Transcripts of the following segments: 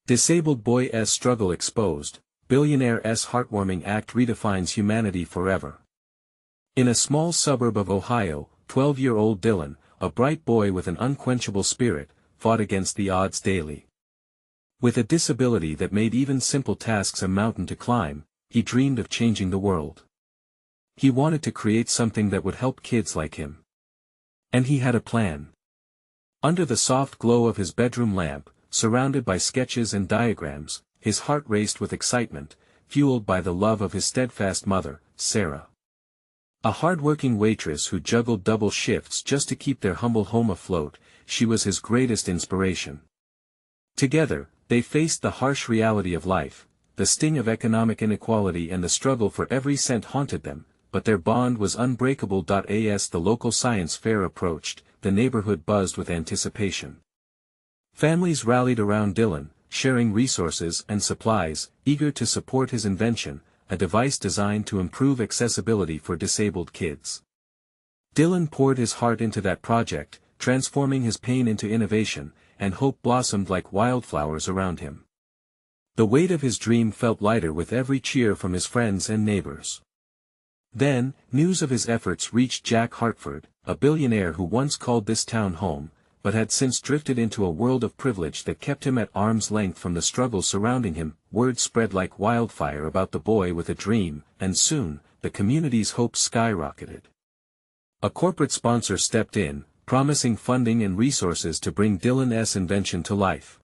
Disabled Boy's Struggle Exposed, Billionaire's Heartwarming Act Redefines Humanity Forever. In a small suburb of Ohio, 12-year-old Dylan, a bright boy with an unquenchable spirit, fought against the odds daily. With a disability that made even simple tasks a mountain to climb, he dreamed of changing the world. He wanted to create something that would help kids like him. And he had a plan. Under the soft glow of his bedroom lamp, surrounded by sketches and diagrams, his heart raced with excitement, fueled by the love of his steadfast mother, Sarah. A hard-working waitress who juggled double shifts just to keep their humble home afloat, she was his greatest inspiration. Together, they faced the harsh reality of life, the sting of economic inequality and the struggle for every cent haunted them, but their bond was unbreakable. As the local science fair approached, the neighborhood buzzed with anticipation. Families rallied around Dylan, sharing resources and supplies, eager to support his invention, a device designed to improve accessibility for disabled kids. Dylan poured his heart into that project, transforming his pain into innovation, and hope blossomed like wildflowers around him. The weight of his dream felt lighter with every cheer from his friends and neighbors. Then, news of his efforts reached Jack Hartford, a billionaire who once called this town home, but had since drifted into a world of privilege that kept him at arm's length from the struggles surrounding him. Word spread like wildfire about the boy with a dream, and soon, the community's hopes skyrocketed. A corporate sponsor stepped in, promising funding and resources to bring Dylan's invention to life.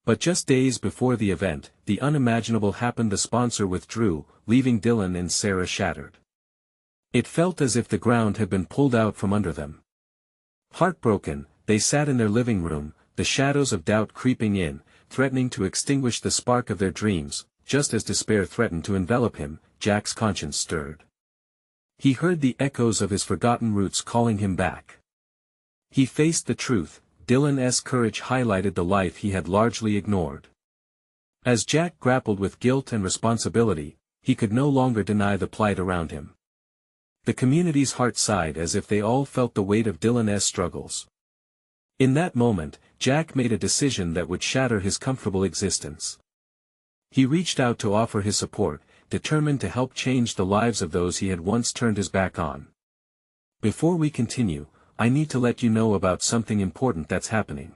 But just days before the event, the unimaginable happened. The sponsor withdrew, leaving Dylan and Sarah shattered. It felt as if the ground had been pulled out from under them. Heartbroken, they sat in their living room, the shadows of doubt creeping in, threatening to extinguish the spark of their dreams. Just as despair threatened to envelop him, Jack's conscience stirred. He heard the echoes of his forgotten roots calling him back. He faced the truth. Dylan's courage highlighted the life he had largely ignored. As Jack grappled with guilt and responsibility, he could no longer deny the plight around him. The community's heart sighed as if they all felt the weight of Dylan's struggles. In that moment, Jack made a decision that would shatter his comfortable existence. He reached out to offer his support, determined to help change the lives of those he had once turned his back on. Before we continue, I need to let you know about something important that's happening.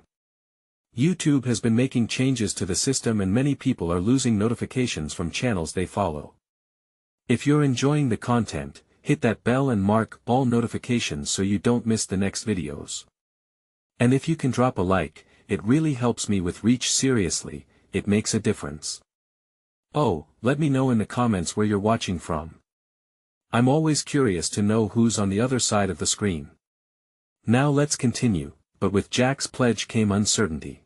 YouTube has been making changes to the system and many people are losing notifications from channels they follow. If you're enjoying the content, hit that bell and mark all notifications so you don't miss the next videos. And if you can drop a like, it really helps me with reach. Seriously, it makes a difference. Oh, let me know in the comments where you're watching from. I'm always curious to know who's on the other side of the screen. Now let's continue, but with Jack's pledge came uncertainty.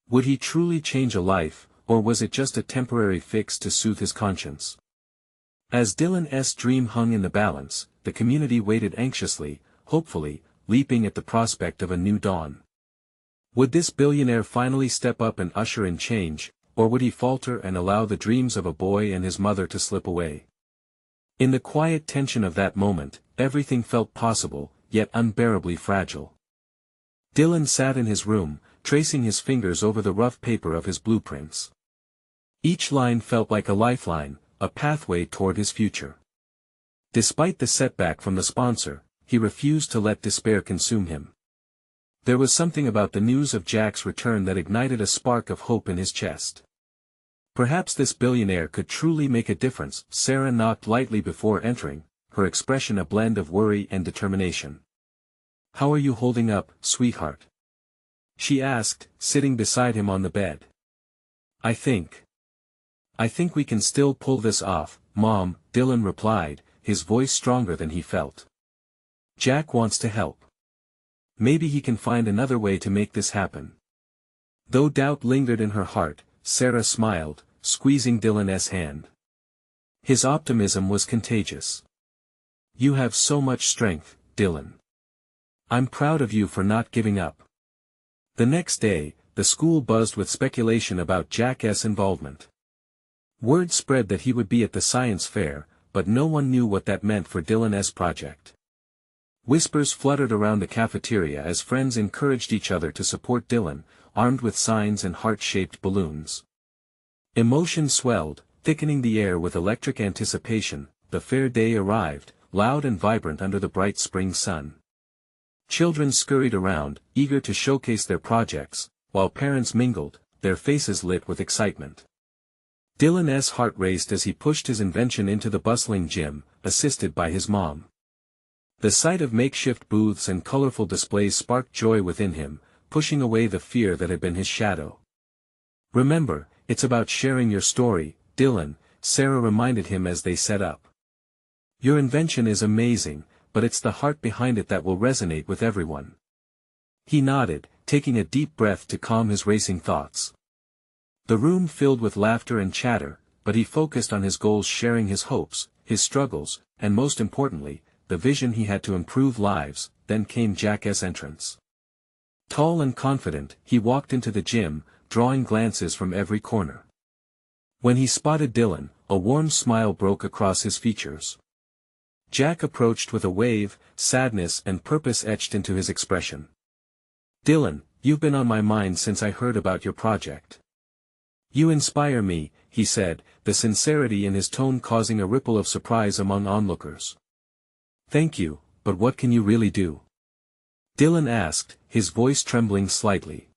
Would he truly change a life, or was it just a temporary fix to soothe his conscience? As Dylan's dream hung in the balance, the community waited anxiously, hopefully, leaping at the prospect of a new dawn. Would this billionaire finally step up and usher in change, or would he falter and allow the dreams of a boy and his mother to slip away? In the quiet tension of that moment, everything felt possible, yet unbearably fragile. Dylan sat in his room, tracing his fingers over the rough paper of his blueprints. Each line felt like a lifeline, a pathway toward his future. Despite the setback from the sponsor, he refused to let despair consume him. There was something about the news of Jack's return that ignited a spark of hope in his chest. Perhaps this billionaire could truly make a difference. Sarah knocked lightly before entering, her expression a blend of worry and determination. "How are you holding up, sweetheart?" she asked, sitting beside him on the bed. I think we can still pull this off, Mom," Dylan replied, his voice stronger than he felt. "Jack wants to help. Maybe he can find another way to make this happen." Though doubt lingered in her heart, Sarah smiled, squeezing Dylan's hand. His optimism was contagious. "You have so much strength, Dylan. I'm proud of you for not giving up." The next day, the school buzzed with speculation about Jack's involvement. Word spread that he would be at the science fair, but no one knew what that meant for Dylan's project. Whispers fluttered around the cafeteria as friends encouraged each other to support Dylan, armed with signs and heart-shaped balloons. Emotion swelled, thickening the air with electric anticipation. The fair day arrived, loud and vibrant under the bright spring sun. Children scurried around, eager to showcase their projects, while parents mingled, their faces lit with excitement. Dylan's heart raced as he pushed his invention into the bustling gym, assisted by his mom. The sight of makeshift booths and colorful displays sparked joy within him, pushing away the fear that had been his shadow. "Remember, it's about sharing your story, Dylan," Sarah reminded him as they set up. "Your invention is amazing, but it's the heart behind it that will resonate with everyone." He nodded, taking a deep breath to calm his racing thoughts. The room filled with laughter and chatter, but he focused on his goals, sharing his hopes, his struggles, and most importantly, the vision he had to improve lives. Then came Jack's entrance. Tall and confident, he walked into the gym, drawing glances from every corner. When he spotted Dylan, a warm smile broke across his features. Jack approached with a wave, sadness and purpose etched into his expression. "Dylan, you've been on my mind since I heard about your project. You inspire me," he said, the sincerity in his tone causing a ripple of surprise among onlookers. "Thank you, but what can you really do?" Dylan asked, his voice trembling slightly.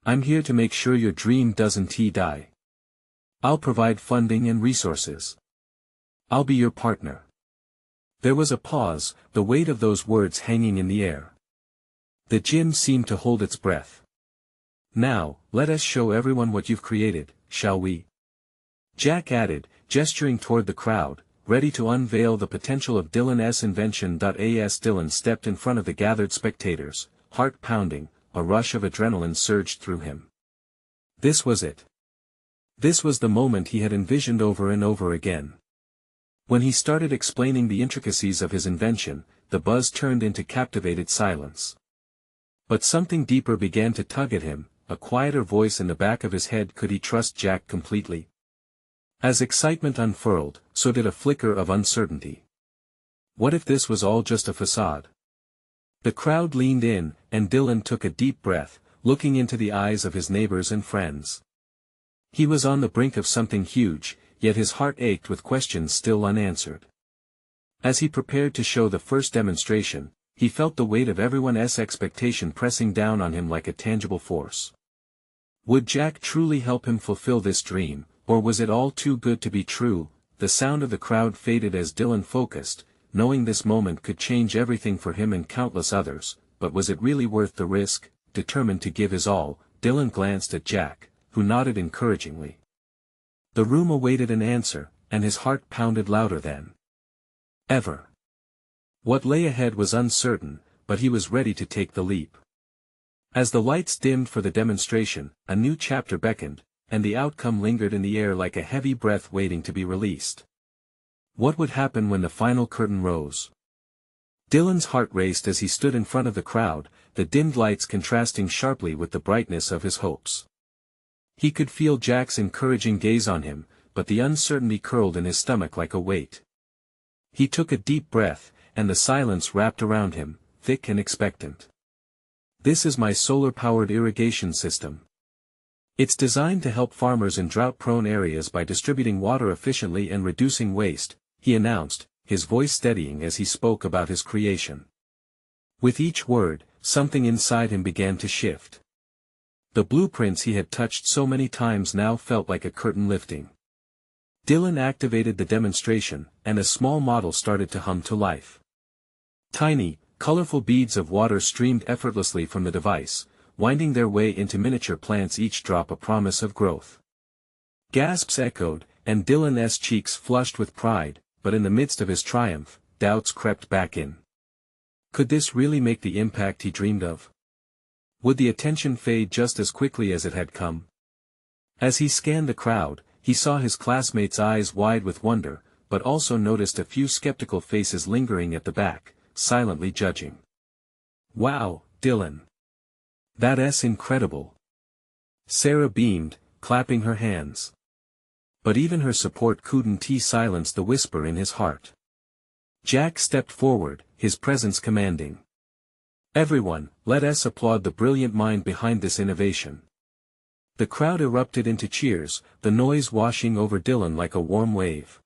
"I'm here to make sure your dream doesn't die. I'll provide funding and resources. I'll be your partner." There was a pause, the weight of those words hanging in the air. The gym seemed to hold its breath. "Now, let us show everyone what you've created, shall we?" Jack added, gesturing toward the crowd, ready to unveil the potential of Dylan's invention. As Dylan stepped in front of the gathered spectators, heart pounding, a rush of adrenaline surged through him. This was it. This was the moment he had envisioned over and over again. When he started explaining the intricacies of his invention, the buzz turned into captivated silence. But something deeper began to tug at him, a quieter voice in the back of his head. Could he trust Jack completely? As excitement unfurled, so did a flicker of uncertainty. What if this was all just a facade? The crowd leaned in, and Dylan took a deep breath, looking into the eyes of his neighbors and friends. He was on the brink of something huge, yet his heart ached with questions still unanswered. As he prepared to show the first demonstration, he felt the weight of everyone's expectation pressing down on him like a tangible force. Would Jack truly help him fulfill this dream, or was it all too good to be true? The sound of the crowd faded as Dylan focused, knowing this moment could change everything for him and countless others. But was it really worth the risk? Determined to give his all, Dylan glanced at Jack, who nodded encouragingly. The room awaited an answer, and his heart pounded louder than ever. What lay ahead was uncertain, but he was ready to take the leap. As the lights dimmed for the demonstration, a new chapter beckoned, and the outcome lingered in the air like a heavy breath waiting to be released. What would happen when the final curtain rose? Dylan's heart raced as he stood in front of the crowd, the dimmed lights contrasting sharply with the brightness of his hopes. He could feel Jack's encouraging gaze on him, but the uncertainty curled in his stomach like a weight. He took a deep breath, and the silence wrapped around him, thick and expectant. "This is my solar-powered irrigation system. It's designed to help farmers in drought-prone areas by distributing water efficiently and reducing waste," he announced, his voice steadying as he spoke about his creation. With each word, something inside him began to shift. The blueprints he had touched so many times now felt like a curtain lifting. Dylan activated the demonstration, and a small model started to hum to life. Tiny, colorful beads of water streamed effortlessly from the device, winding their way into miniature plants, each drop a promise of growth. Gasps echoed, and Dylan's cheeks flushed with pride, but in the midst of his triumph, doubts crept back in. Could this really make the impact he dreamed of? Would the attention fade just as quickly as it had come? As he scanned the crowd, he saw his classmates' eyes wide with wonder, but also noticed a few skeptical faces lingering at the back, silently judging. "Wow, Dylan. That's incredible." Sarah beamed, clapping her hands. But even her support couldn't silence the whisper in his heart. Jack stepped forward, his presence commanding. Everyone, let us applaud the brilliant mind behind this innovation. The crowd erupted into cheers, the noise washing over Dylan like a warm wave.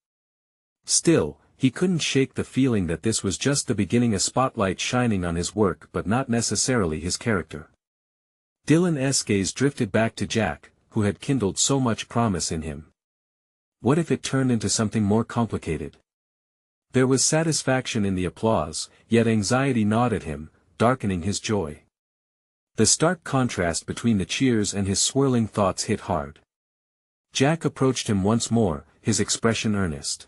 Still, he couldn't shake the feeling that this was just the beginning, a spotlight shining on his work but not necessarily his character. Dylan's gaze drifted back to Jack, who had kindled so much promise in him. What if it turned into something more complicated? There was satisfaction in the applause, yet anxiety gnawed at him, darkening his joy. The stark contrast between the cheers and his swirling thoughts hit hard. Jack approached him once more, his expression earnest.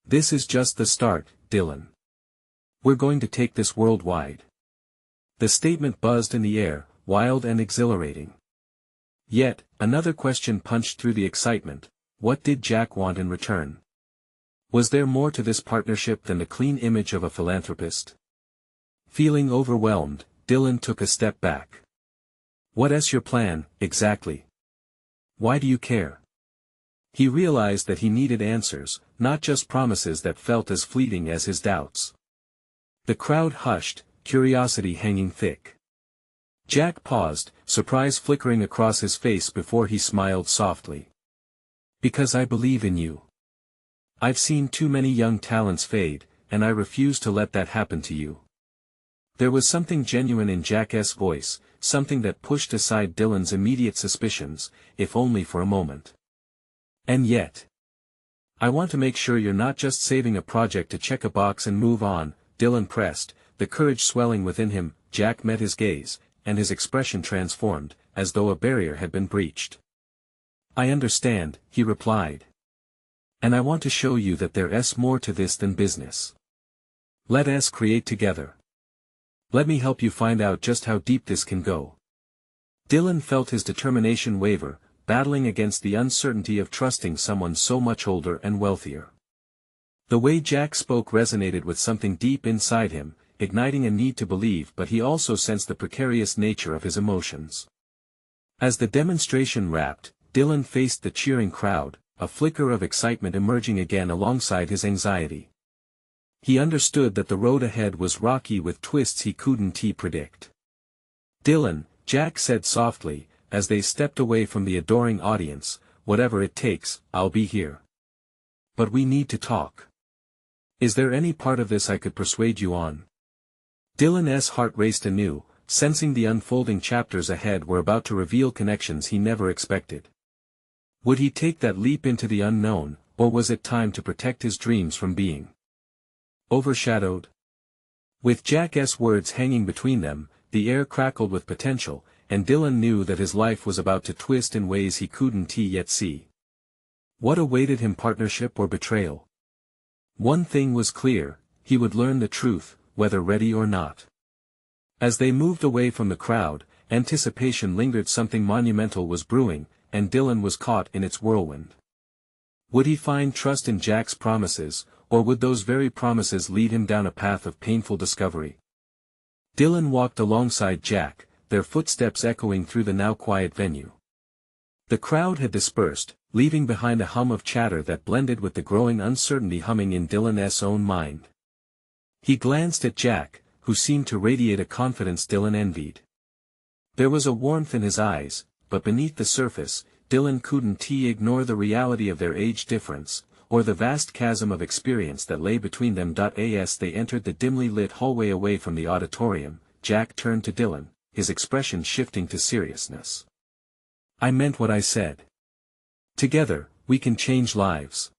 This is just the start, Dylan. We're going to take this worldwide. The statement buzzed in the air, wild and exhilarating. Yet, another question punched through the excitement: what did Jack want in return? Was there more to this partnership than the clean image of a philanthropist? Feeling overwhelmed, Dylan took a step back. What's your plan, exactly? Why do you care? He realized that he needed answers, not just promises that felt as fleeting as his doubts. The crowd hushed, curiosity hanging thick. Jack paused, surprise flickering across his face before he smiled softly. Because I believe in you. I've seen too many young talents fade, and I refuse to let that happen to you. There was something genuine in Jack's voice, something that pushed aside Dylan's immediate suspicions, if only for a moment. And yet, I want to make sure you're not just saving a project to check a box and move on, Dylan pressed, the courage swelling within him. Jack met his gaze, and his expression transformed, as though a barrier had been breached. I understand, he replied. And I want to show you that there's more to this than business. Let us create together. Let me help you find out just how deep this can go. Dylan felt his determination waver, battling against the uncertainty of trusting someone so much older and wealthier. The way Jack spoke resonated with something deep inside him, igniting a need to believe, but he also sensed the precarious nature of his emotions. As the demonstration wrapped, Dylan faced the cheering crowd, a flicker of excitement emerging again alongside his anxiety. He understood that the road ahead was rocky with twists he couldn't predict. Dylan, Jack said softly, as they stepped away from the adoring audience, whatever it takes, I'll be here. But we need to talk. Is there any part of this I could persuade you on? Dylan's heart raced anew, sensing the unfolding chapters ahead were about to reveal connections he never expected. Would he take that leap into the unknown, or was it time to protect his dreams from being overshadowed? With Jack's words hanging between them, the air crackled with potential, and Dylan knew that his life was about to twist in ways he couldn't yet see. What awaited him, partnership or betrayal? One thing was clear, he would learn the truth, whether ready or not. As they moved away from the crowd, anticipation lingered. Something monumental was brewing, and Dylan was caught in its whirlwind. Would he find trust in Jack's promises, or would those very promises lead him down a path of painful discovery? Dylan walked alongside Jack, their footsteps echoing through the now quiet venue. The crowd had dispersed, leaving behind a hum of chatter that blended with the growing uncertainty humming in Dylan's own mind. He glanced at Jack, who seemed to radiate a confidence Dylan envied. There was a warmth in his eyes, but beneath the surface, Dylan couldn't ignore the reality of their age difference, or the vast chasm of experience that lay between them. As they entered the dimly lit hallway away from the auditorium, Jack turned to Dylan, his expression shifting to seriousness. I meant what I said. Together, we can change lives.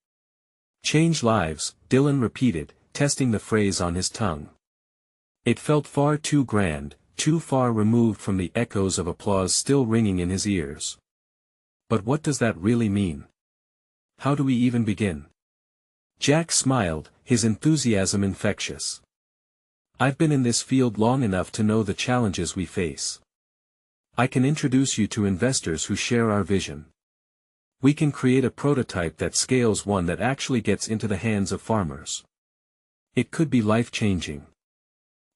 Change lives, Dylan repeated, testing the phrase on his tongue. It felt far too grand, too far removed from the echoes of applause still ringing in his ears. But what does that really mean? How do we even begin? Jack smiled, his enthusiasm infectious. I've been in this field long enough to know the challenges we face. I can introduce you to investors who share our vision. We can create a prototype that scales, one that actually gets into the hands of farmers. It could be life-changing.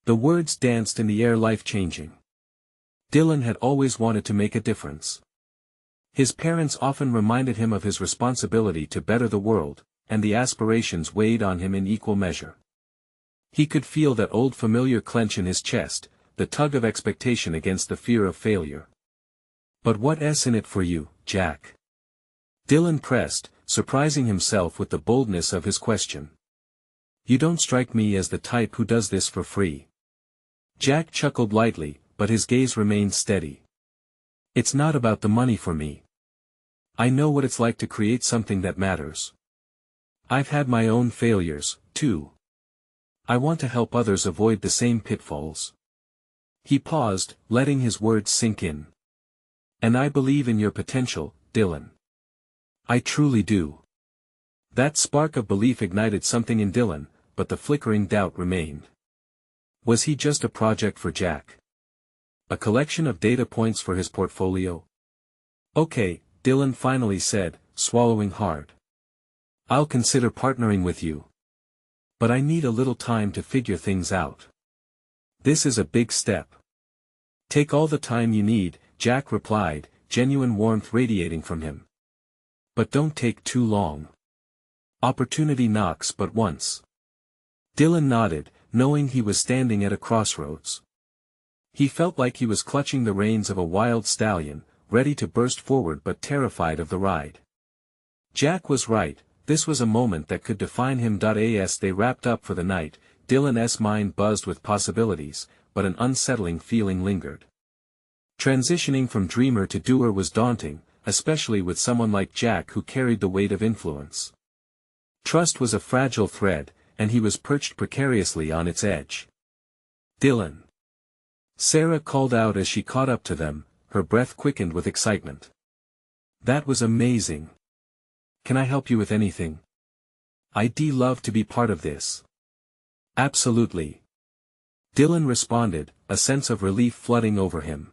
The words danced in the air. Life-changing. Dylan had always wanted to make a difference. His parents often reminded him of his responsibility to better the world, and the aspirations weighed on him in equal measure. He could feel that old familiar clench in his chest, the tug of expectation against the fear of failure. "But what's in it for you, Jack?" Dylan pressed, surprising himself with the boldness of his question. "You don't strike me as the type who does this for free." Jack chuckled lightly, but his gaze remained steady. "It's not about the money for me. I know what it's like to create something that matters. I've had my own failures, too. I want to help others avoid the same pitfalls." He paused, letting his words sink in. "And I believe in your potential, Dylan. I truly do." That spark of belief ignited something in Dylan, but the flickering doubt remained. Was he just a project for Jack? A collection of data points for his portfolio? "Okay," Dylan finally said, swallowing hard. "I'll consider partnering with you. But I need a little time to figure things out. This is a big step." "Take all the time you need," Jack replied, genuine warmth radiating from him. "But don't take too long. Opportunity knocks but once." Dylan nodded, knowing he was standing at a crossroads. He felt like he was clutching the reins of a wild stallion, ready to burst forward but terrified of the ride. Jack was right, this was a moment that could define him. As they wrapped up for the night, Dylan's mind buzzed with possibilities, but an unsettling feeling lingered. Transitioning from dreamer to doer was daunting, especially with someone like Jack who carried the weight of influence. Trust was a fragile thread, and he was perched precariously on its edge. "Dylan!" Sarah called out as she caught up to them, her breath quickened with excitement. "That was amazing. Can I help you with anything? I'd love to be part of this." "Absolutely." Dylan responded, a sense of relief flooding over him.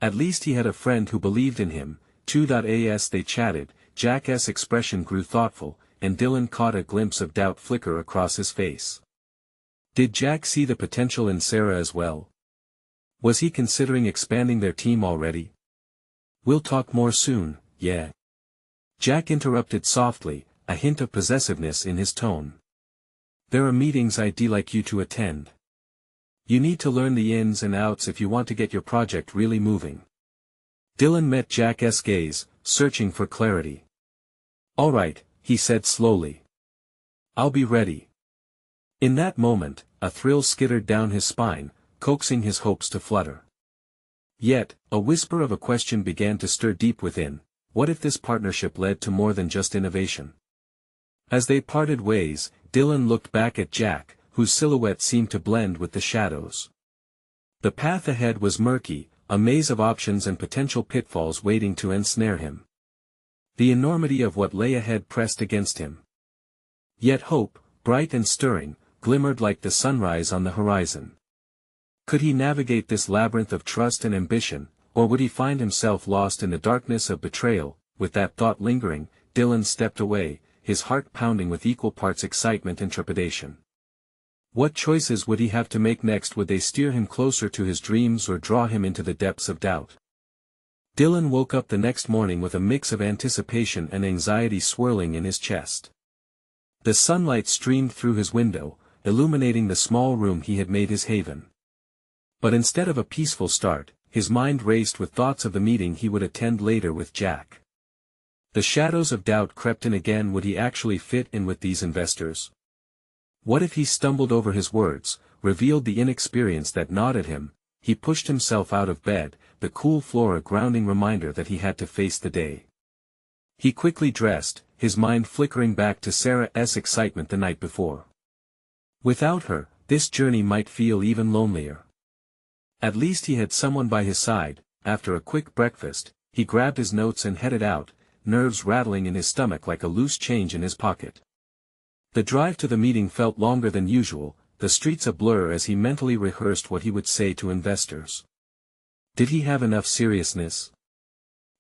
At least he had a friend who believed in him, too. As they chatted, Jack's expression grew thoughtful, and Dylan caught a glimpse of doubt flicker across his face. Did Jack see the potential in Sarah as well? Was he considering expanding their team already? "We'll talk more soon, yeah?" Jack interrupted softly, a hint of possessiveness in his tone. "There are meetings I'd like you to attend. You need to learn the ins and outs if you want to get your project really moving." Dylan met Jack's gaze, searching for clarity. "All right," he said slowly. "I'll be ready." In that moment, a thrill skittered down his spine, coaxing his hopes to flutter. Yet, a whisper of a question began to stir deep within: what if this partnership led to more than just innovation? As they parted ways, Dylan looked back at Jack, whose silhouette seemed to blend with the shadows. The path ahead was murky, a maze of options and potential pitfalls waiting to ensnare him. The enormity of what lay ahead pressed against him. Yet hope, bright and stirring, glimmered like the sunrise on the horizon. Could he navigate this labyrinth of trust and ambition, or would he find himself lost in the darkness of betrayal? With that thought lingering, Dylan stepped away, his heart pounding with equal parts excitement and trepidation. What choices would he have to make next? Would they steer him closer to his dreams or draw him into the depths of doubt? Dylan woke up the next morning with a mix of anticipation and anxiety swirling in his chest. The sunlight streamed through his window, illuminating the small room he had made his haven. But instead of a peaceful start, his mind raced with thoughts of the meeting he would attend later with Jack. The shadows of doubt crept in again. Would he actually fit in with these investors? What if he stumbled over his words, revealed the inexperience that gnawed at him? He pushed himself out of bed, the cool floor a grounding reminder that he had to face the day. He quickly dressed, his mind flickering back to Sarah's excitement the night before. Without her, this journey might feel even lonelier. At least he had someone by his side. After a quick breakfast, he grabbed his notes and headed out, nerves rattling in his stomach like a loose change in his pocket. The drive to the meeting felt longer than usual, the streets a blur as he mentally rehearsed what he would say to investors. Did he have enough seriousness?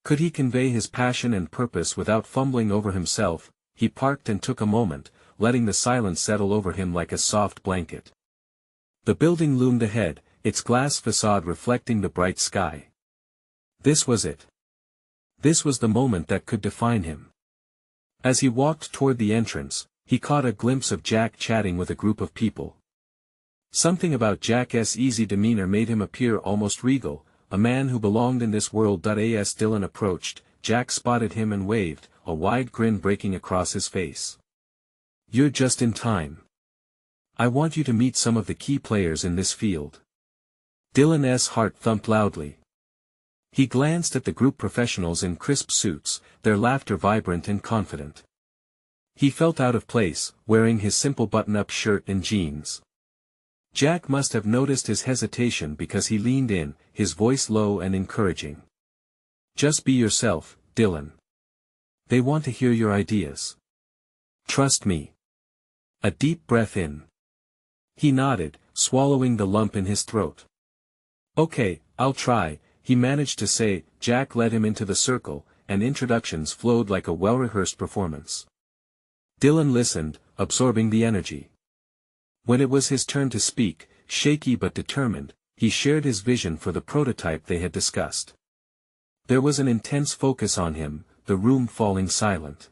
Could he convey his passion and purpose without fumbling over himself? He parked and took a moment, letting the silence settle over him like a soft blanket. The building loomed ahead, its glass facade reflecting the bright sky. This was it. This was the moment that could define him. As he walked toward the entrance, he caught a glimpse of Jack chatting with a group of people. Something about Jack's easy demeanor made him appear almost regal, a man who belonged in this world. As Dylan approached, Jack spotted him and waved, a wide grin breaking across his face. "You're just in time. I want you to meet some of the key players in this field." Dylan's heart thumped loudly. He glanced at the group professionals in crisp suits, their laughter vibrant and confident. He felt out of place, wearing his simple button-up shirt and jeans. Jack must have noticed his hesitation because he leaned in, his voice low and encouraging. "Just be yourself, Dylan. They want to hear your ideas. Trust me." A deep breath in. He nodded, swallowing the lump in his throat. "Okay, I'll try," he managed to say. Jack led him into the circle, and introductions flowed like a well-rehearsed performance. Dylan listened, absorbing the energy. When it was his turn to speak, shaky but determined, he shared his vision for the prototype they had discussed. There was an intense focus on him, the room falling silent.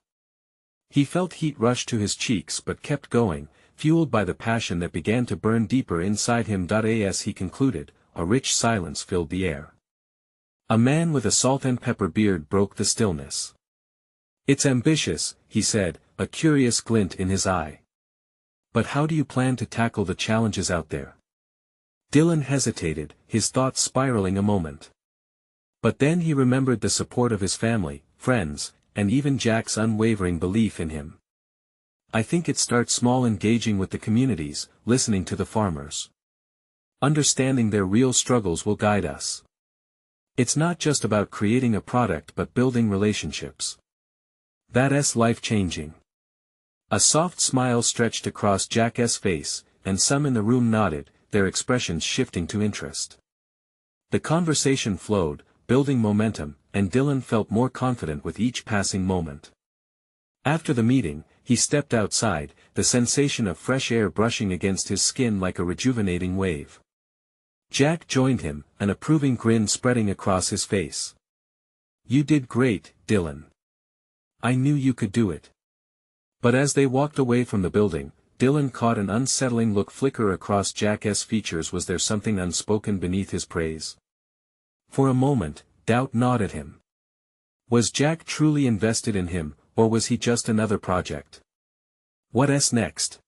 He felt heat rush to his cheeks but kept going, fueled by the passion that began to burn deeper inside him. As he concluded, a rich silence filled the air. A man with a salt and pepper beard broke the stillness. "It's ambitious," he said, a curious glint in his eye. "But how do you plan to tackle the challenges out there?" Dylan hesitated, his thoughts spiraling a moment. But then he remembered the support of his family, friends, and even Jack's unwavering belief in him. "I think it starts small, engaging with the communities, listening to the farmers. Understanding their real struggles will guide us. It's not just about creating a product but building relationships. That's life-changing." A soft smile stretched across Jack's face, and some in the room nodded, their expressions shifting to interest. The conversation flowed, building momentum, and Dylan felt more confident with each passing moment. After the meeting, he stepped outside, the sensation of fresh air brushing against his skin like a rejuvenating wave. Jack joined him, an approving grin spreading across his face. "You did great, Dylan. I knew you could do it." But as they walked away from the building, Dylan caught an unsettling look flicker across Jack's features. Was there something unspoken beneath his praise? For a moment, doubt gnawed at him. Was Jack truly invested in him, or was he just another project? "What's next?"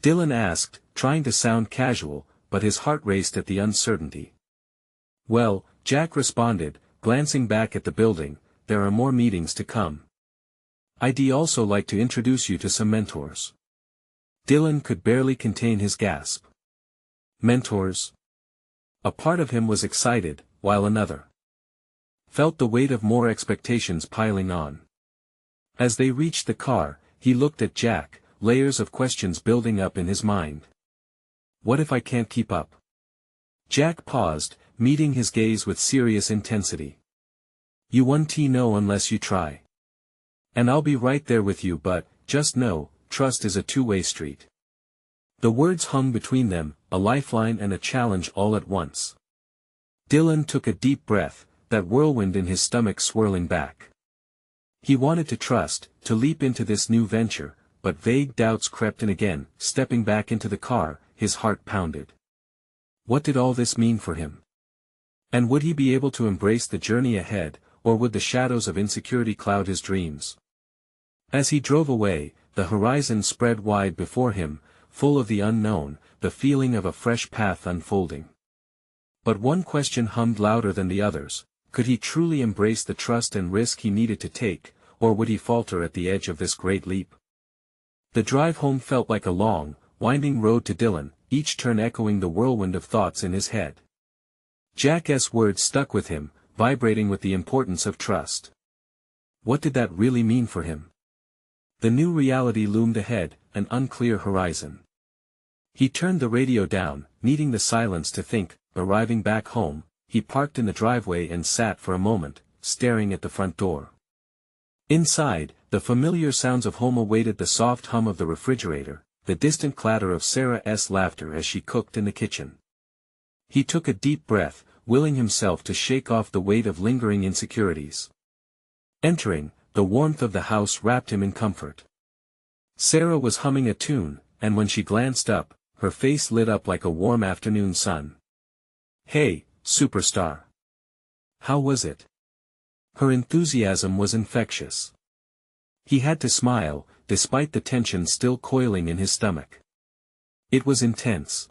Dylan asked, trying to sound casual, but his heart raced at the uncertainty. "Well," Jack responded, glancing back at the building, "there are more meetings to come. I'd also like to introduce you to some mentors." Dylan could barely contain his gasp. Mentors? A part of him was excited, while another felt the weight of more expectations piling on. As they reached the car, he looked at Jack, layers of questions building up in his mind. "What if I can't keep up?" Jack paused, meeting his gaze with serious intensity. "You won't know unless you try. And I'll be right there with you, but, just know, trust is a two-way street." The words hung between them, a lifeline and a challenge all at once. Dylan took a deep breath, that whirlwind in his stomach swirling back. He wanted to trust, to leap into this new venture, but vague doubts crept in again. Stepping back into the car, his heart pounded. What did all this mean for him? And would he be able to embrace the journey ahead, or would the shadows of insecurity cloud his dreams? As he drove away, the horizon spread wide before him, full of the unknown, the feeling of a fresh path unfolding. But one question hummed louder than the others: could he truly embrace the trust and risk he needed to take, or would he falter at the edge of this great leap? The drive home felt like a long, winding road to Dylan, each turn echoing the whirlwind of thoughts in his head. Jack's words stuck with him, vibrating with the importance of trust. What did that really mean for him? The new reality loomed ahead, an unclear horizon. He turned the radio down, needing the silence to think. Arriving back home, he parked in the driveway and sat for a moment, staring at the front door. Inside, the familiar sounds of home awaited: the soft hum of the refrigerator, the distant clatter of Sarah's laughter as she cooked in the kitchen. He took a deep breath, willing himself to shake off the weight of lingering insecurities. Entering, the warmth of the house wrapped him in comfort. Sarah was humming a tune, and when she glanced up, her face lit up like a warm afternoon sun. "Hey, superstar. How was it?" Her enthusiasm was infectious. He had to smile, despite the tension still coiling in his stomach. "It was intense.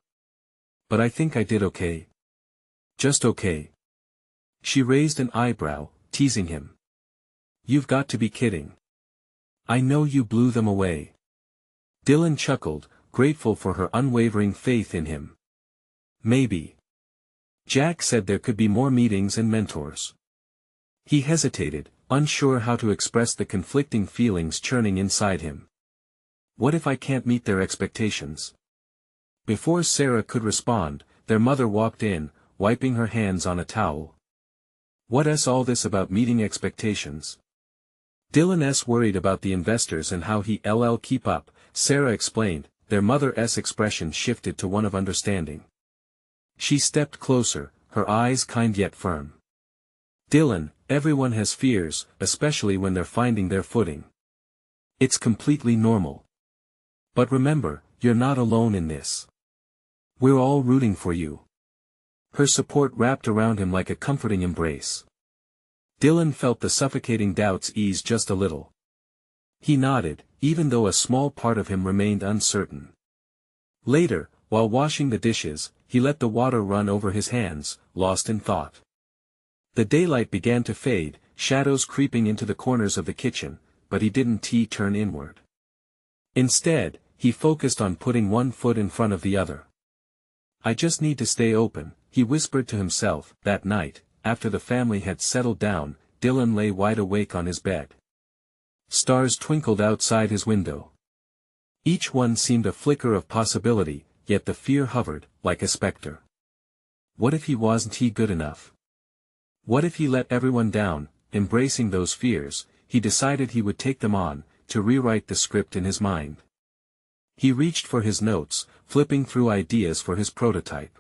But I think I did okay. Just okay." She raised an eyebrow, teasing him. "You've got to be kidding. I know you blew them away." Dylan chuckled, grateful for her unwavering faith in him. "Maybe. Jack said there could be more meetings and mentors." He hesitated, unsure how to express the conflicting feelings churning inside him. "What if I can't meet their expectations?" Before Sarah could respond, their mother walked in, wiping her hands on a towel. "What's all this about meeting expectations?" Dylan's worried about the investors and how he'll keep up, Sarah explained. Their mother's expression shifted to one of understanding. She stepped closer, her eyes kind yet firm. "Dylan, everyone has fears, especially when they're finding their footing. It's completely normal. But remember, you're not alone in this. We're all rooting for you." Her support wrapped around him like a comforting embrace. Dylan felt the suffocating doubts ease just a little. He nodded, even though a small part of him remained uncertain. Later, while washing the dishes, he let the water run over his hands, lost in thought. The daylight began to fade, shadows creeping into the corners of the kitchen, but he didn't turn inward. Instead, he focused on putting one foot in front of the other. "I just need to stay open," he whispered to himself. That night, after the family had settled down, Dylan lay wide awake on his bed. Stars twinkled outside his window. Each one seemed a flicker of possibility, yet the fear hovered, like a specter. What if he wasn't good enough? What if he let everyone down? Embracing those fears, he decided he would take them on, to rewrite the script in his mind. He reached for his notes, flipping through ideas for his prototype.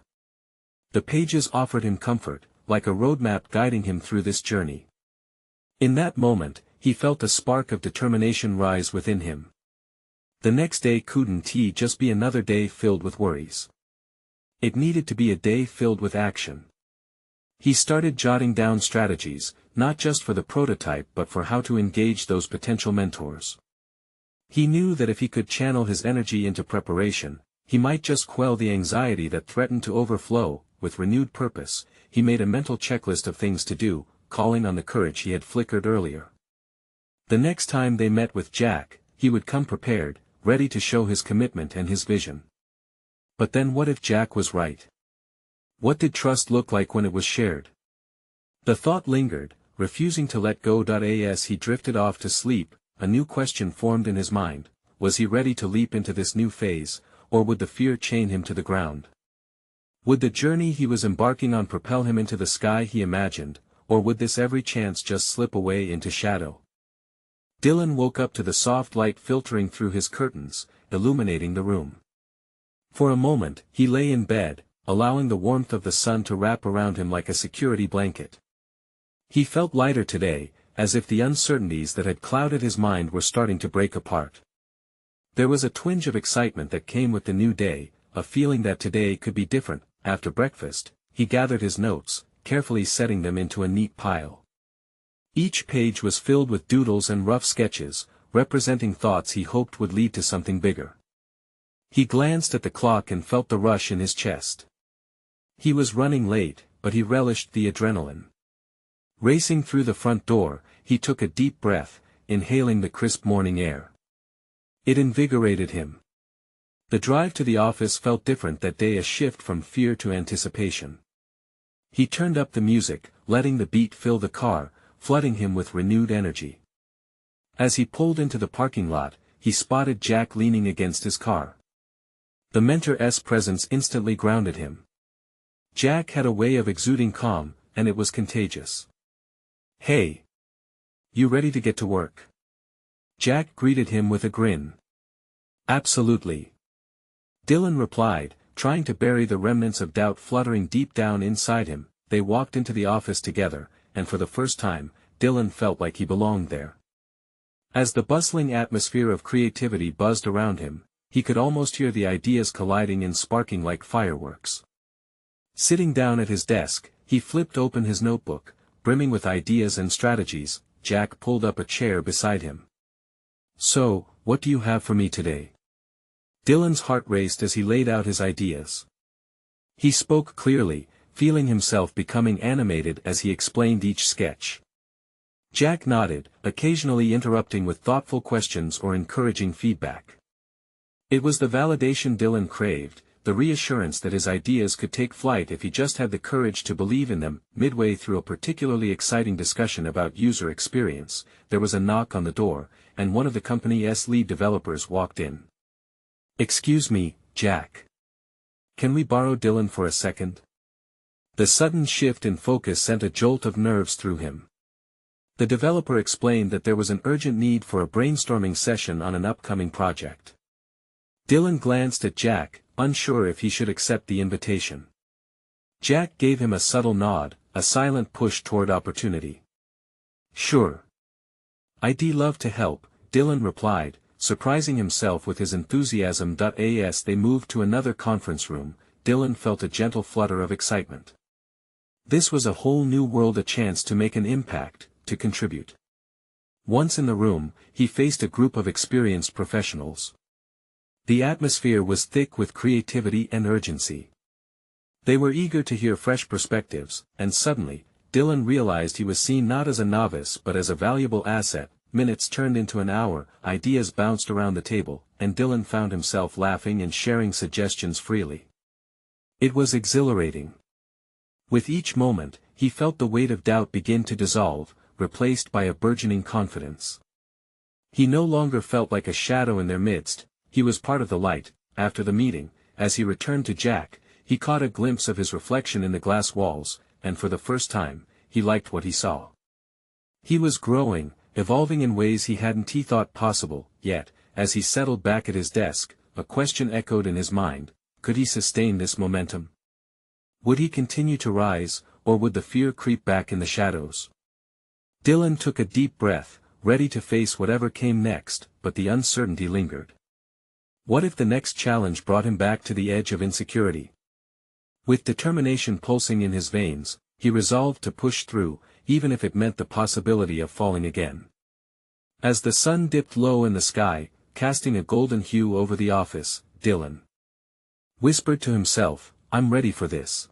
The pages offered him comfort, like a roadmap guiding him through this journey. In that moment, he felt a spark of determination rise within him. The next day couldn't just be another day filled with worries. It needed to be a day filled with action. He started jotting down strategies, not just for the prototype but for how to engage those potential mentors. He knew that if he could channel his energy into preparation, he might just quell the anxiety that threatened to overflow. With renewed purpose, he made a mental checklist of things to do, calling on the courage he had flickered earlier. The next time they met with Jack, he would come prepared, ready to show his commitment and his vision. But then what if Jack was right? What did trust look like when it was shared? The thought lingered, refusing to let go. As he drifted off to sleep, a new question formed in his mind: was he ready to leap into this new phase, or would the fear chain him to the ground? Would the journey he was embarking on propel him into the sky he imagined, or would this every chance just slip away into shadow? Dylan woke up to the soft light filtering through his curtains, illuminating the room. For a moment, he lay in bed, allowing the warmth of the sun to wrap around him like a security blanket. He felt lighter today, as if the uncertainties that had clouded his mind were starting to break apart. There was a twinge of excitement that came with the new day, a feeling that today could be different. After breakfast, he gathered his notes, carefully setting them into a neat pile. Each page was filled with doodles and rough sketches, representing thoughts he hoped would lead to something bigger. He glanced at the clock and felt the rush in his chest. He was running late, but he relished the adrenaline. Racing through the front door, he took a deep breath, inhaling the crisp morning air. It invigorated him. The drive to the office felt different that day, a shift from fear to anticipation. He turned up the music, letting the beat fill the car, flooding him with renewed energy. As he pulled into the parking lot, he spotted Jack leaning against his car. The mentor's presence instantly grounded him. Jack had a way of exuding calm, and it was contagious. "Hey! You ready to get to work?" Jack greeted him with a grin. "Absolutely." Dylan replied, trying to bury the remnants of doubt fluttering deep down inside him. They walked into the office together, and for the first time, Dylan felt like he belonged there. As the bustling atmosphere of creativity buzzed around him, he could almost hear the ideas colliding and sparking like fireworks. Sitting down at his desk, he flipped open his notebook, brimming with ideas and strategies. Jack pulled up a chair beside him. "So, what do you have for me today?" Dylan's heart raced as he laid out his ideas. He spoke clearly, feeling himself becoming animated as he explained each sketch. Jack nodded, occasionally interrupting with thoughtful questions or encouraging feedback. It was the validation Dylan craved, the reassurance that his ideas could take flight if he just had the courage to believe in them. Midway through a particularly exciting discussion about user experience, there was a knock on the door, and one of the company's lead developers walked in. "Excuse me, Jack. Can we borrow Dylan for a second?" The sudden shift in focus sent a jolt of nerves through him. The developer explained that there was an urgent need for a brainstorming session on an upcoming project. Dylan glanced at Jack, unsure if he should accept the invitation. Jack gave him a subtle nod, a silent push toward opportunity. "Sure. I'd love to help," Dylan replied, surprising himself with his enthusiasm. As they moved to another conference room, Dylan felt a gentle flutter of excitement. This was a whole new world, a chance to make an impact, to contribute. Once in the room, he faced a group of experienced professionals. The atmosphere was thick with creativity and urgency. They were eager to hear fresh perspectives, and suddenly, Dylan realized he was seen not as a novice but as a valuable asset. Minutes turned into an hour, ideas bounced around the table, and Dylan found himself laughing and sharing suggestions freely. It was exhilarating. With each moment, he felt the weight of doubt begin to dissolve, replaced by a burgeoning confidence. He no longer felt like a shadow in their midst, he was part of the light. After the meeting, as he returned to Jack, he caught a glimpse of his reflection in the glass walls, and for the first time, he liked what he saw. He was growing, evolving in ways he hadn't thought possible. Yet, as he settled back at his desk, a question echoed in his mind: could he sustain this momentum? Would he continue to rise, or would the fear creep back in the shadows? Dylan took a deep breath, ready to face whatever came next, but the uncertainty lingered. What if the next challenge brought him back to the edge of insecurity? With determination pulsing in his veins, he resolved to push through, even if it meant the possibility of falling again. As the sun dipped low in the sky, casting a golden hue over the office, Dylan whispered to himself, "I'm ready for this."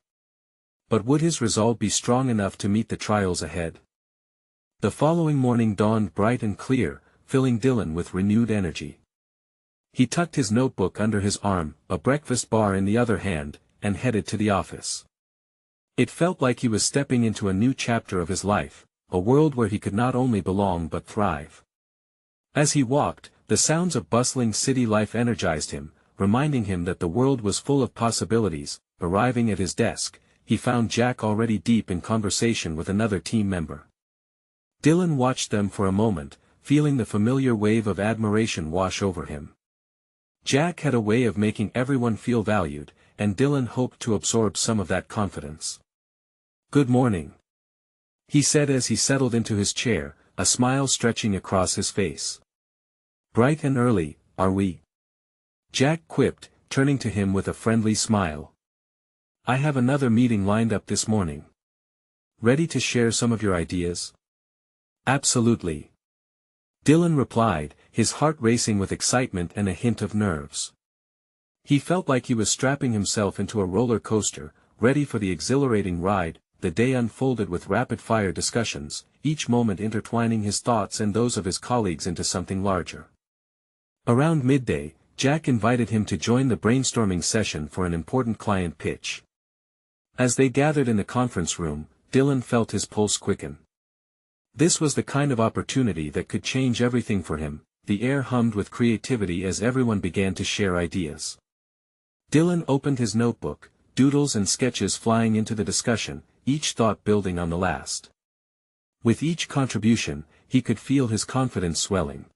But would his resolve be strong enough to meet the trials ahead? The following morning dawned bright and clear, filling Dylan with renewed energy. He tucked his notebook under his arm, a breakfast bar in the other hand, and headed to the office. It felt like he was stepping into a new chapter of his life, a world where he could not only belong but thrive. As he walked, the sounds of bustling city life energized him, reminding him that the world was full of possibilities. Arriving at his desk, he found Jack already deep in conversation with another team member. Dylan watched them for a moment, feeling the familiar wave of admiration wash over him. Jack had a way of making everyone feel valued, and Dylan hoped to absorb some of that confidence. "Good morning," he said as he settled into his chair, a smile stretching across his face. "Bright and early, are we?" Jack quipped, turning to him with a friendly smile. "I have another meeting lined up this morning. Ready to share some of your ideas?" "Absolutely," Dylan replied, his heart racing with excitement and a hint of nerves. He felt like he was strapping himself into a roller coaster, ready for the exhilarating ride. The day unfolded with rapid-fire discussions, each moment intertwining his thoughts and those of his colleagues into something larger. Around midday, Jack invited him to join the brainstorming session for an important client pitch. As they gathered in the conference room, Dylan felt his pulse quicken. This was the kind of opportunity that could change everything for him. The air hummed with creativity as everyone began to share ideas. Dylan opened his notebook, doodles and sketches flying into the discussion, each thought building on the last. With each contribution, he could feel his confidence swelling.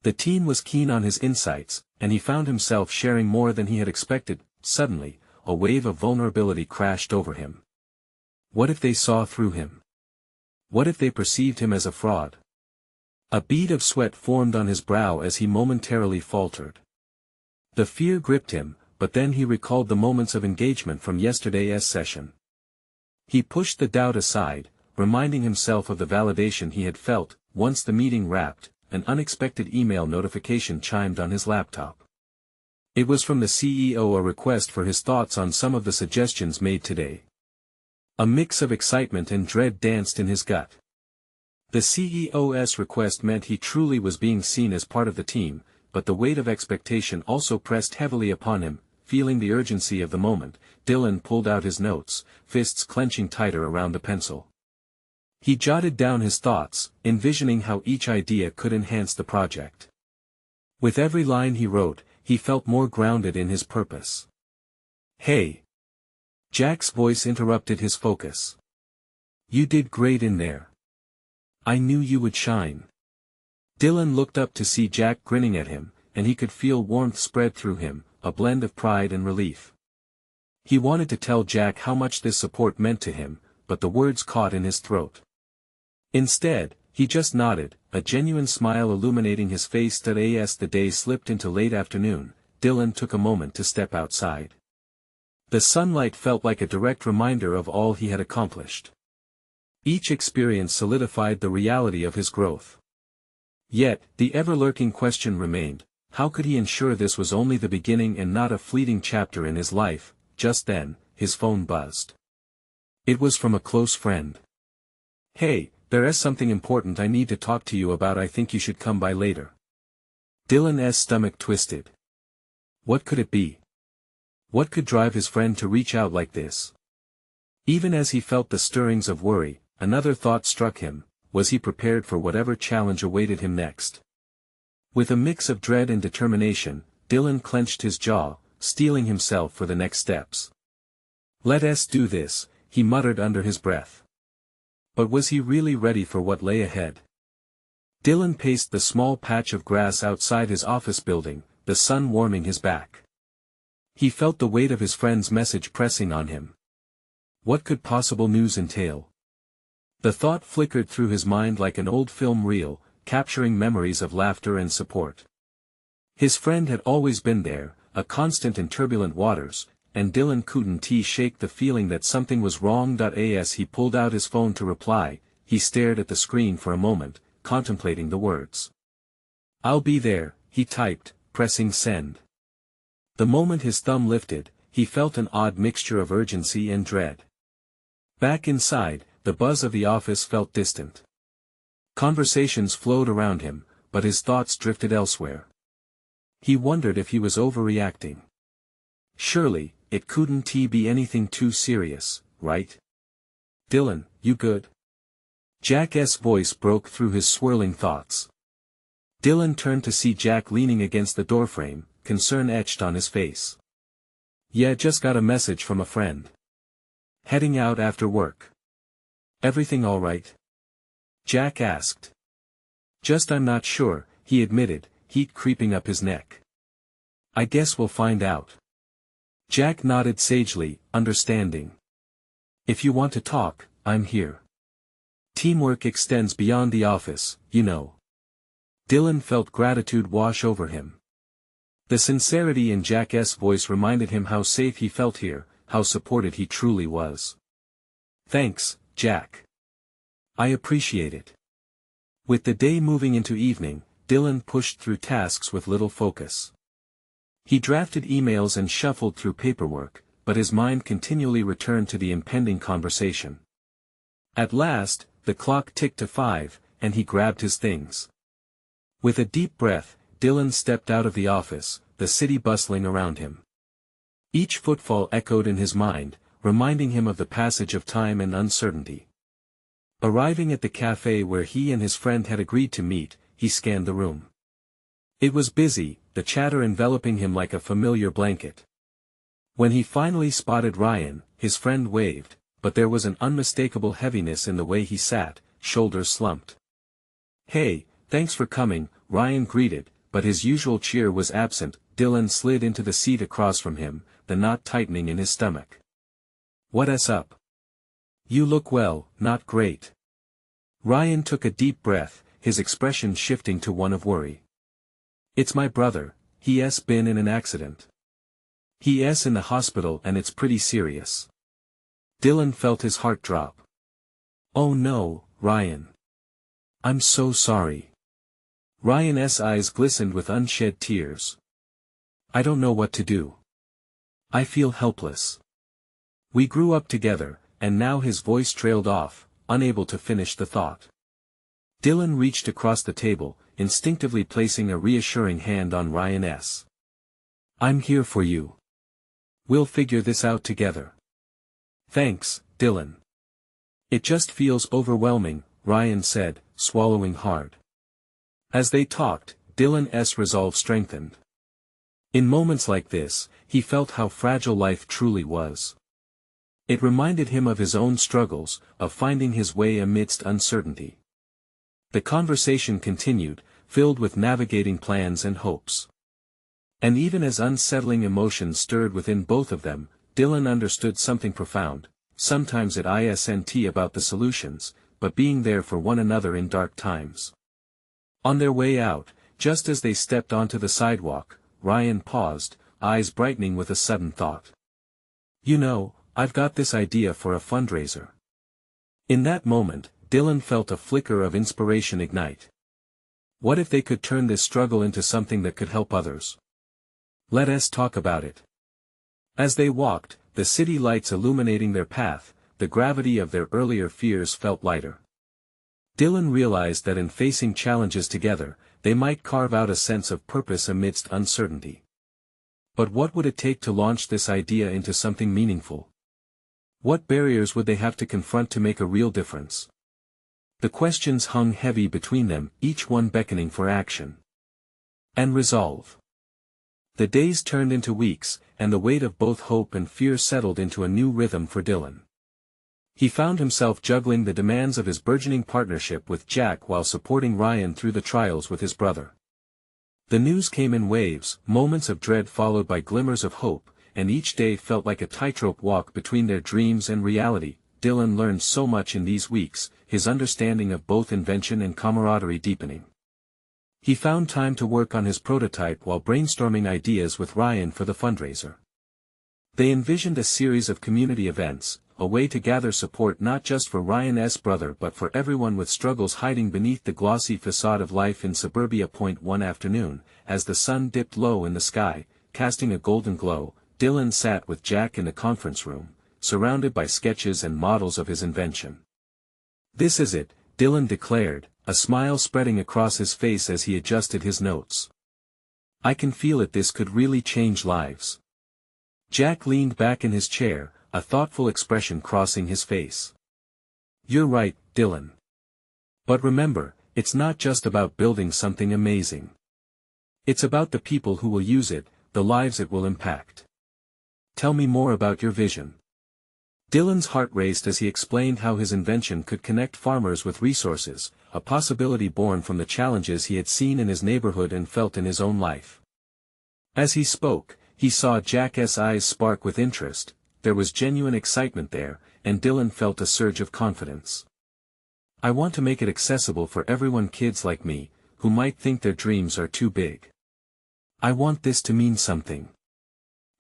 The team was keen on his insights, and he found himself sharing more than he had expected. Suddenly, a wave of vulnerability crashed over him. What if they saw through him? What if they perceived him as a fraud? A bead of sweat formed on his brow as he momentarily faltered. The fear gripped him, but then he recalled the moments of engagement from yesterday's session. He pushed the doubt aside, reminding himself of the validation he had felt. Once the meeting wrapped, an unexpected email notification chimed on his laptop. It was from the CEO, a request for his thoughts on some of the suggestions made today. A mix of excitement and dread danced in his gut. The CEO's request meant he truly was being seen as part of the team, but the weight of expectation also pressed heavily upon him. Feeling the urgency of the moment, Dylan pulled out his notes, fists clenching tighter around the pencil. He jotted down his thoughts, envisioning how each idea could enhance the project. With every line he wrote, he felt more grounded in his purpose. "Hey!" Jack's voice interrupted his focus. "You did great in there. I knew you would shine." Dylan looked up to see Jack grinning at him, and he could feel warmth spread through him, a blend of pride and relief. He wanted to tell Jack how much this support meant to him, but the words caught in his throat. Instead, he just nodded, a genuine smile illuminating his face. As the day slipped into late afternoon, Dylan took a moment to step outside. The sunlight felt like a direct reminder of all he had accomplished. Each experience solidified the reality of his growth. Yet, the ever-lurking question remained: how could he ensure this was only the beginning and not a fleeting chapter in his life? Just then, his phone buzzed. It was from a close friend. "Hey, there is something important I need to talk to you about. I think you should come by later." Dylan's stomach twisted. What could it be? What could drive his friend to reach out like this? Even as he felt the stirrings of worry, another thought struck him: was he prepared for whatever challenge awaited him next? With a mix of dread and determination, Dylan clenched his jaw, steeling himself for the next steps. "Let's do this," he muttered under his breath. But was he really ready for what lay ahead? Dylan paced the small patch of grass outside his office building, the sun warming his back. He felt the weight of his friend's message pressing on him. What could possible news entail? The thought flickered through his mind like an old film reel, capturing memories of laughter and support. His friend had always been there, a constant in turbulent waters, and Dylan couldn't shake the feeling that something was wrong. As he pulled out his phone to reply, he stared at the screen for a moment, contemplating the words. "I'll be there," he typed, pressing send. The moment his thumb lifted, he felt an odd mixture of urgency and dread. Back inside, the buzz of the office felt distant. Conversations flowed around him, but his thoughts drifted elsewhere. He wondered if he was overreacting. Surely, it couldn't be anything too serious, right? "Dylan, you good?" Jack's voice broke through his swirling thoughts. Dylan turned to see Jack leaning against the doorframe, concern etched on his face. "Yeah, just got a message from a friend. Heading out after work. Everything all right?" Jack asked. I'm not sure," he admitted, heat creeping up his neck. "I guess we'll find out." Jack nodded sagely, understanding. "If you want to talk, I'm here. Teamwork extends beyond the office, you know." Dylan felt gratitude wash over him. The sincerity in Jack's voice reminded him how safe he felt here, how supported he truly was. "Thanks, Jack. I appreciate it." With the day moving into evening, Dylan pushed through tasks with little focus. He drafted emails and shuffled through paperwork, but his mind continually returned to the impending conversation. At last, the clock ticked to 5, and he grabbed his things. With a deep breath, Dylan stepped out of the office, the city bustling around him. Each footfall echoed in his mind, reminding him of the passage of time and uncertainty. Arriving at the cafe where he and his friend had agreed to meet, he scanned the room. It was busy, the chatter enveloping him like a familiar blanket. When he finally spotted Ryan, his friend waved, but there was an unmistakable heaviness in the way he sat, shoulders slumped. "Hey, thanks for coming," Ryan greeted, but his usual cheer was absent. Dylan slid into the seat across from him, the knot tightening in his stomach. "What's up? You look well, not great." Ryan took a deep breath, his expression shifting to one of worry. "It's my brother, he's been in an accident. He's in the hospital and it's pretty serious. Dylan felt his heart drop. Oh no, Ryan. I'm so sorry. Ryan's eyes glistened with unshed tears. I don't know what to do. I feel helpless. We grew up together, and now his voice trailed off, unable to finish the thought. Dylan reached across the table, instinctively placing a reassuring hand on Ryan's. I'm here for you. We'll figure this out together. Thanks, Dylan. It just feels overwhelming, Ryan said, swallowing hard. As they talked, Dylan's resolve strengthened. In moments like this, he felt how fragile life truly was. It reminded him of his own struggles, of finding his way amidst uncertainty. The conversation continued, filled with navigating plans and hopes. And even as unsettling emotions stirred within both of them, Dylan understood something profound. Sometimes it isn't about the solutions, but being there for one another in dark times. On their way out, just as they stepped onto the sidewalk, Ryan paused, eyes brightening with a sudden thought. You know, I've got this idea for a fundraiser. In that moment, Dylan felt a flicker of inspiration ignite. What if they could turn this struggle into something that could help others? Let us talk about it. As they walked, the city lights illuminating their path, the gravity of their earlier fears felt lighter. Dylan realized that in facing challenges together, they might carve out a sense of purpose amidst uncertainty. But what would it take to launch this idea into something meaningful? What barriers would they have to confront to make a real difference? The questions hung heavy between them, each one beckoning for action. And resolve. The days turned into weeks, and the weight of both hope and fear settled into a new rhythm for Dylan. He found himself juggling the demands of his burgeoning partnership with Jack while supporting Ryan through the trials with his brother. The news came in waves, moments of dread followed by glimmers of hope, and each day felt like a tightrope walk between their dreams and reality. Dylan learned so much in these weeks, his understanding of both invention and camaraderie deepening. He found time to work on his prototype while brainstorming ideas with Ryan for the fundraiser. They envisioned a series of community events, a way to gather support not just for Ryan's brother but for everyone with struggles hiding beneath the glossy facade of life in suburbia. One afternoon, as the sun dipped low in the sky, casting a golden glow, Dylan sat with Jack in the conference room, surrounded by sketches and models of his invention. This is it, Dylan declared, a smile spreading across his face as he adjusted his notes. I can feel it, this could really change lives. Jack leaned back in his chair, a thoughtful expression crossing his face. You're right, Dylan. But remember, it's not just about building something amazing. It's about the people who will use it, the lives it will impact. Tell me more about your vision. Dylan's heart raced as he explained how his invention could connect farmers with resources, a possibility born from the challenges he had seen in his neighborhood and felt in his own life. As he spoke, he saw Jack's eyes spark with interest. There was genuine excitement there, and Dylan felt a surge of confidence. I want to make it accessible for everyone, kids like me, who might think their dreams are too big. I want this to mean something.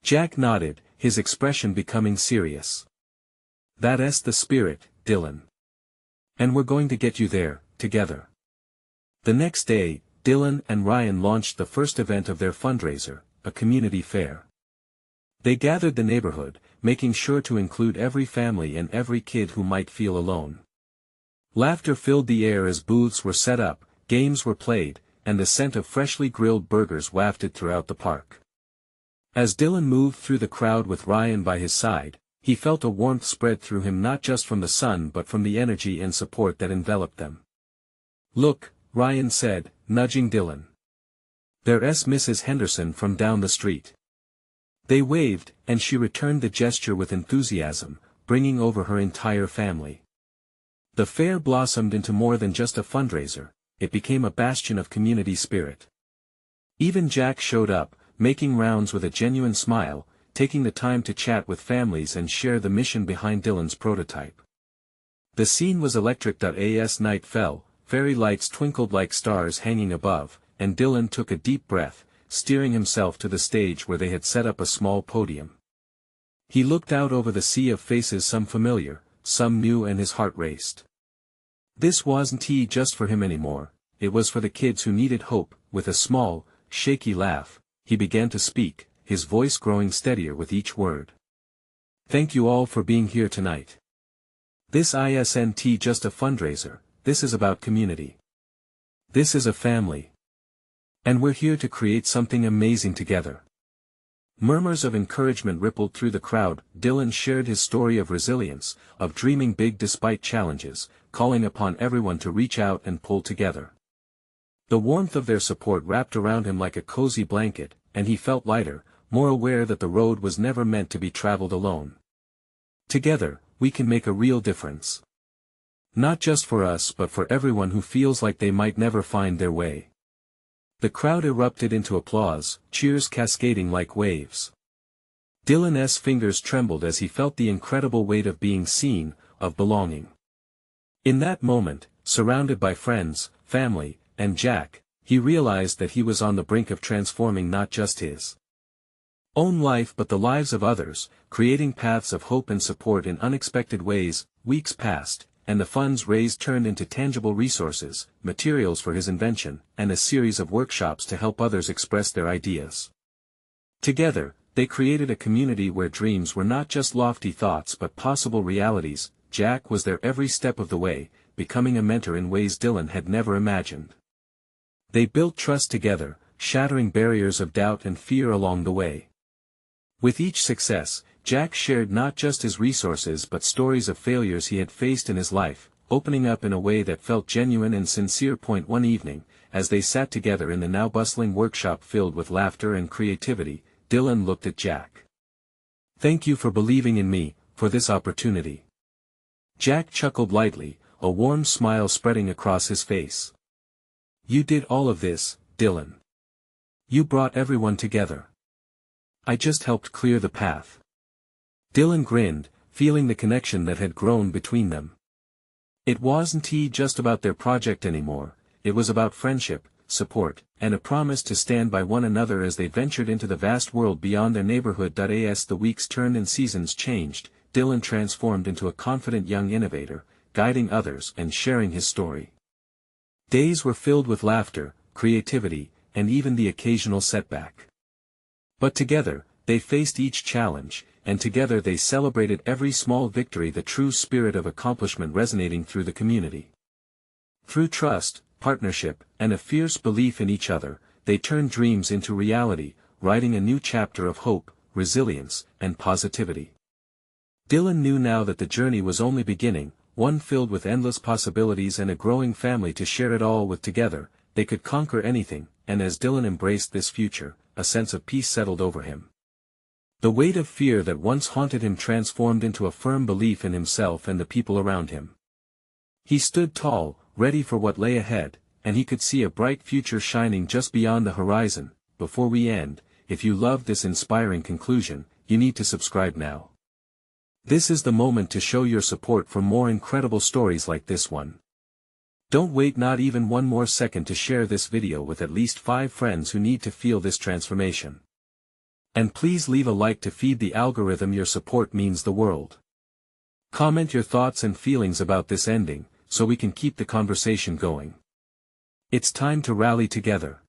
Jack nodded, his expression becoming serious. That's the spirit, Dylan. And we're going to get you there, together. The next day, Dylan and Ryan launched the first event of their fundraiser, a community fair. They gathered the neighborhood, making sure to include every family and every kid who might feel alone. Laughter filled the air as booths were set up, games were played, and the scent of freshly grilled burgers wafted throughout the park. As Dylan moved through the crowd with Ryan by his side, he felt a warmth spread through him, not just from the sun but from the energy and support that enveloped them. Look, Ryan said, nudging Dylan. There's Mrs. Henderson from down the street. They waved, and she returned the gesture with enthusiasm, bringing over her entire family. The fair blossomed into more than just a fundraiser, it became a bastion of community spirit. Even Jack showed up, making rounds with a genuine smile, taking the time to chat with families and share the mission behind Dylan's prototype. The scene was electric. As night fell, fairy lights twinkled like stars hanging above, and Dylan took a deep breath, steering himself to the stage where they had set up a small podium. He looked out over the sea of faces, some familiar, some new, and his heart raced. This wasn't just for him anymore, it was for the kids who needed hope. With a small, shaky laugh, he began to speak, his voice growing steadier with each word. Thank you all for being here tonight. This isn't just a fundraiser, this is about community. This is a family. And we're here to create something amazing together. Murmurs of encouragement rippled through the crowd. Dylan shared his story of resilience, of dreaming big despite challenges, calling upon everyone to reach out and pull together. The warmth of their support wrapped around him like a cozy blanket, and he felt lighter, more aware that the road was never meant to be traveled alone. Together, we can make a real difference. Not just for us but for everyone who feels like they might never find their way. The crowd erupted into applause, cheers cascading like waves. Dylan's fingers trembled as he felt the incredible weight of being seen, of belonging. In that moment, surrounded by friends, family, and Jack, he realized that he was on the brink of transforming not just his own life but the lives of others, creating paths of hope and support in unexpected ways. Weeks passed, and the funds raised turned into tangible resources, materials for his invention, and a series of workshops to help others express their ideas. Together, they created a community where dreams were not just lofty thoughts but possible realities. Jack was there every step of the way, becoming a mentor in ways Dylan had never imagined. They built trust together, shattering barriers of doubt and fear along the way. With each success, Jack shared not just his resources but stories of failures he had faced in his life, opening up in a way that felt genuine and sincere. One evening, as they sat together in the now bustling workshop filled with laughter and creativity, Dylan looked at Jack. Thank you for believing in me, for this opportunity. Jack chuckled lightly, a warm smile spreading across his face. You did all of this, Dylan. You brought everyone together. I just helped clear the path. Dylan grinned, feeling the connection that had grown between them. It wasn't just about their project anymore, it was about friendship, support, and a promise to stand by one another as they ventured into the vast world beyond their neighborhood. As the weeks turned and seasons changed, Dylan transformed into a confident young innovator, guiding others and sharing his story. Days were filled with laughter, creativity, and even the occasional setback. But together, they faced each challenge, and together they celebrated every small victory, the true spirit of accomplishment resonating through the community. Through trust, partnership, and a fierce belief in each other, they turned dreams into reality, writing a new chapter of hope, resilience, and positivity. Dylan knew now that the journey was only beginning, one filled with endless possibilities and a growing family to share it all with. Together, they could conquer anything, and as Dylan embraced this future, a sense of peace settled over him. The weight of fear that once haunted him transformed into a firm belief in himself and the people around him. He stood tall, ready for what lay ahead, and he could see a bright future shining just beyond the horizon. Before we end, if you loved this inspiring conclusion, you need to subscribe now. This is the moment to show your support for more incredible stories like this one. Don't wait not even one more second to share this video with at least 5 friends who need to feel this transformation. And please leave a like to feed the algorithm. Your support means the world. Comment your thoughts and feelings about this ending, so we can keep the conversation going. It's time to rally together.